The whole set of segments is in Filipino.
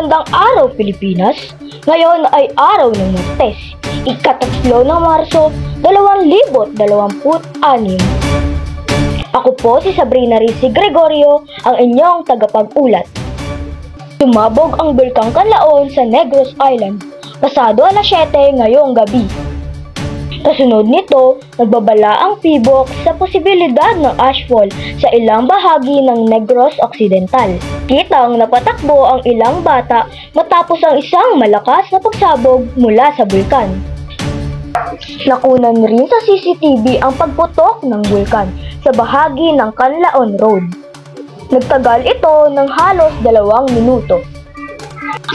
Magandang araw, Pilipinas! Ngayon ay araw ng Martes, ika-3 ng Marso, 2026. Ako po si Sabrina Risi Gregorio, ang inyong tagapag-ulat. Sumabog ang Bulkang Kanlaon sa Negros Island, pasado alas 7 ngayong gabi. Kasunod nito, nagbabala ang PBOC sa posibilidad ng ashfall sa ilang bahagi ng Negros Occidental. Kitang napatakbo ang ilang bata matapos ang isang malakas na pagsabog mula sa bulkan. Nakunan rin sa CCTV ang pagputok ng bulkan sa bahagi ng Canlaon Road. Nagtagal ito ng halos 2 minuto.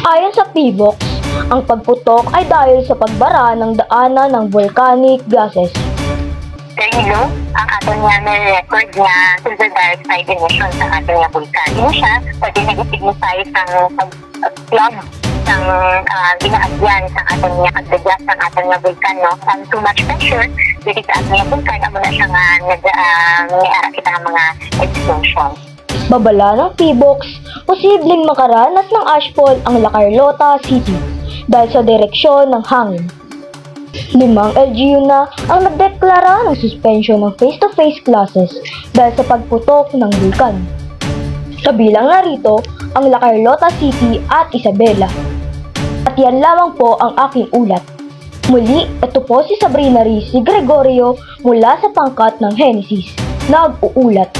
Ayon sa PBOC, ang pagputok ay dahil sa pagbara ng daanan ng volcanic gases. Low, ang aton nga may record na silver dioxide emission sa aton nga bulkan. Yun siya, pwede nag-signify sa pag-plug ng ginaagyan sa aton nga pagdagas ng aton nga bulkan. No? Too much pressure, dito sa aton nga bulkan, amo na siya nga nag-aara kita ng mga explosion. Babala ng PBOC, posibleng makaranas ng ashfall ang La Carlota City dahil sa direksyon ng hangin. 5 LGU na ang nagdeklara ng suspension ng face-to-face classes dahil sa pagputok ng bulkan. Kabilang narito ang La Carlota City at Isabela. At yan lamang po ang aking ulat. Muli, ito po si Sabrina Risi Gregorio mula sa pangkat ng Genesis. Nag-uulat.